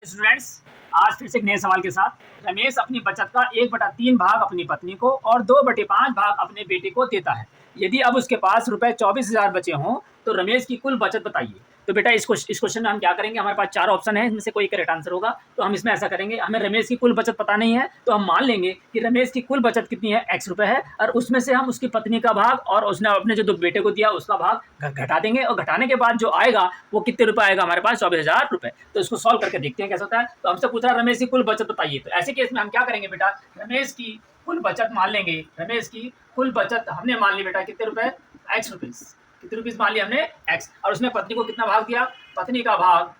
Students, आज फिर से एक नए सवाल के साथ। रमेश अपनी बचत का 1/3 भाग अपनी पत्नी को और 2/5 भाग अपने बेटे को देता है। यदि अब उसके पास रुपए 24,000 बचे हों तो रमेश की कुल बचत बताइए। तो बेटा इस क्वेश्चन में हम क्या करेंगे, हमारे पास 4 ऑप्शन है, इनमें से कोई करेक्ट आंसर होगा। तो हम इसमें ऐसा करेंगे, हमें रमेश की कुल बचत पता नहीं है तो हम मान लेंगे कि रमेश की कुल बचत कितनी है, x रुपए है, और उसमें से हम उसकी पत्नी का भाग और उसने अपने जो बेटे को दिया उसका भाग घटा देंगे, और घटाने के बाद जो आएगा वो कितने रुपए आएगा हमारे पास, 24,000 रुपए। तो इसको सॉल्व करके देखते हैं कैसा होता है। तो हमसे पूछ रहा है रमेश की कुल बचत बताइए। तो ऐसे केस में हम क्या करेंगे बेटा, रमेश की कुल बचत मान लेंगे। रमेश की कुल बचत हमने मान ली बेटा कितने रुपए, x रुपीज। कितने रुपीज मान लिया हमने, x। और उसमें पत्नी को कितना भाग दिया, पत्नी का भाग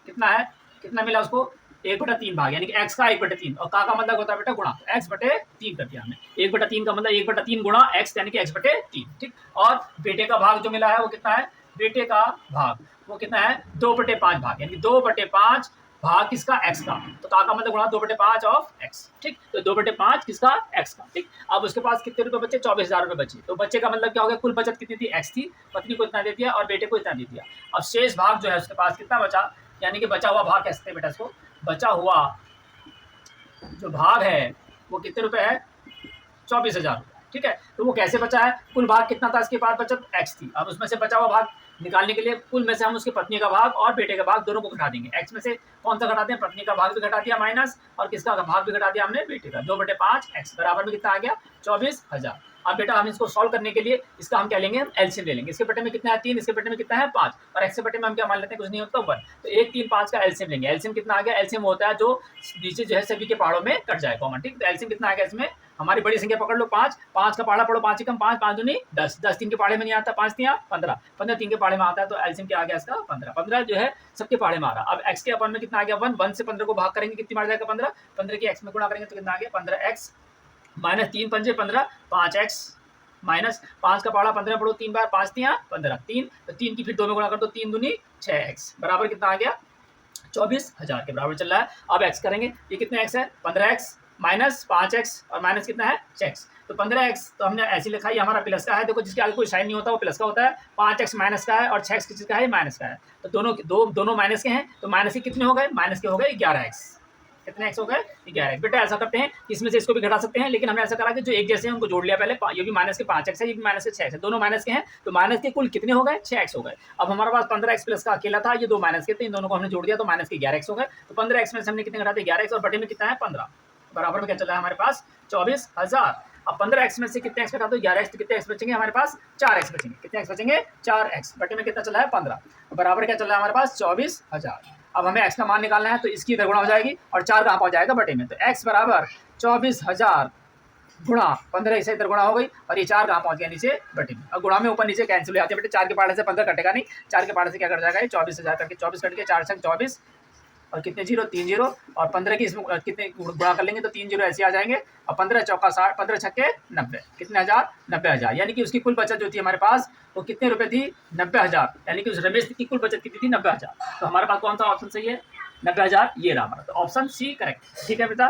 कितना है, कितना मिला उसको, 1/3 भाग, यानी कि x का 1/3, और का मतलब होता है बेटा गुणा, तो x/3 कर दिया हमने। 1/3 का मतलब 1/3 गुणा x, यानी कि x/3, ठीक। और बेटे का भाग जो मिला है वो कितना है, बेटे का भाग वो कितना है, 2/5 भाग, यानी 2/5 भाग किसका, x का। तो का मतलब गुणा 2/5 ऑफ x, ठीक। तो 2/5 किसका, x का, ठीक। अब उसके पास कितने रुपए बचे, 24,000 रुपए बचे। तो बच्चे का मतलब क्या हो गया, कुल बचत कितनी थी, x थी, पत्नी को इतना दे दिया और बेटे को इतना दे दिया। अब शेष भाग जो है उसके पास कितना बचा, यानी कि बचा हुआ भाग कह सकते हैं बेटा इसको, बचा हुआ जो भाग है वो कितने रुपए है, 24,000 रुपए, ठीक है। तो वो कैसे बचा है, कुल भाग कितना था इसके पास, बचत x थी। अब उसमें से बचा हुआ भाग निकालने के लिए कुल में से हम उसकी पत्नी का भाग और बेटे का भाग दोनों को घटा देंगे। x में से कौन सा घटाते हैं, पत्नी का भाग भी घटा दिया माइनस, और किसका भाग भी घटा दिया हमने, बेटे का। 2/5 x बराबर में कितना आ गया, 24,000। अब बेटा हम इसको सॉल्व करने के लिए इसका हम क्या लेंगे, हम एलसीएम ले लेंगे। इसके बटे में कितना है 3, इसके बटे में कितना है 5, और x के बटे में हम क्या मान लेते हैं, कुछ नहीं होता 1। तो 1, 3, 5 का एलसीएम लेंगे। एलसीएम कितना आ गया, एलसीएम होता है जो नीचे जो है सभी के पहाड़ों में कट जाए कॉमन, ठीक। तो एलसीएम कितना आ गया इसमें, हमारी बड़ी संख्या पकड़ लो 5, 5 का पहाड़ा पढ़ो, 5 ही कम 5, 5 दूनी 10, 10 3 के पहाड़े में नहीं आता, 5 3 15, 15 3 के पहाड़े में आता है। तो एलसीएम क्या आ गया इसका 15, 15 जो है सबके पहाड़े में आ रहा। अब x के अपन में कितना आ गया 1, 1 से 15 को भाग करेंगे कितनी मार जाएगा 15, 15 की x में गुणा करेंगे तो कितना आ गया 15x माइनस 3 पंजे 15, 5x माइनस 5 का पहाड़ा 15 पढ़ो, 3 बार 5 3 15, 3, तो 3 की फिर 2 में गुणा कर दो, 3 दूनी 6x बराबर कितना आ गया 24,000 के बराबर चल रहा है। अब x करेंगे, ये कितने x है, 15x माइनस 5x और माइनस कितना है 6x। तो 15x तो हमने ऐसे लिखा है, हमारा प्लस का है, देखो जिसके आगे कोई साइन नहीं होता वो प्लस का होता है। 5x माइनस का है और 6x किस का है, माइनस का है। तो दोनों माइनस के हैं, तो माइनस के कितने हो गए, माइनस के हो गए 11x। कितने x हो गए, 11x। बेटा ऐसा करते हैं कि इसमें से इसको भी घटा सकते हैं, लेकिन हमने ऐसा करा कि जो एक जैसे हैं उनको जोड़ लिया पहले। ये भी माइनस के 5x है, ये भी माइनस के 6x है, दोनों माइनस के हैं, तो माइनस के कुल कितने हो गए, 6x हो गए। अब हमारे पास 15x प्लस का अकेला था, ये दो माइनस के थे, इन दोनों को हमने जोड़ दिया तो माइनस के 11x हो गए। तो 15x में से हमने कितने घटाते, 11x, और बटे में कितना है 15, बराबर में क्या चला है हमारे पास 24,000। अब 15x में से कितने x घटा दो, 11x, तो कितने x बचेंगे हमारे पास, 4x बचेंगे। कितने x बचेंगे, 4x, बटे में कितना चला है 15, बराबर क्या चल रहा है हमारे पास 24,000। अब हमें x का मान निकालना है, तो इसकी इधर गुणा हो जाएगी और 4 कहाँ पहुंच जाएगा बटे में, तो x बराबर 24,000 गुणा 15, इसे इधर गुणा हो गई, और ये 4 कहाँ पहुंच गया नीचे बटे में। और गुणा में ऊपर नीचे कैंसिल हो जाते हैं बेटे, 4 के पहाड़े से 15 कटेगा नहीं, 4 के पहाड़े से क्या कट जाएगा, 24,000 करके 24 कट के 4 छक 24, और कितने जीरो, 3 जीरो, और 15 की इसमें कितने गुणा कर लेंगे तो 3 जीरो ऐसे आ जाएंगे, और 15 चौका 60, 15 छक्के 90, कितने हजार, 90,000। यानी कि उसकी कुल बचत जो थी हमारे पास वो कितने रुपए थी, 90,000। यानी कि उस रमेश की कुल बचत कितनी थी, 90,000। तो हमारे पास कौन सा ऑप्शन सही है, 90,000, ये रहा हमारा। तो ऑप्शन सी करेक्ट, ठीक है बेटा।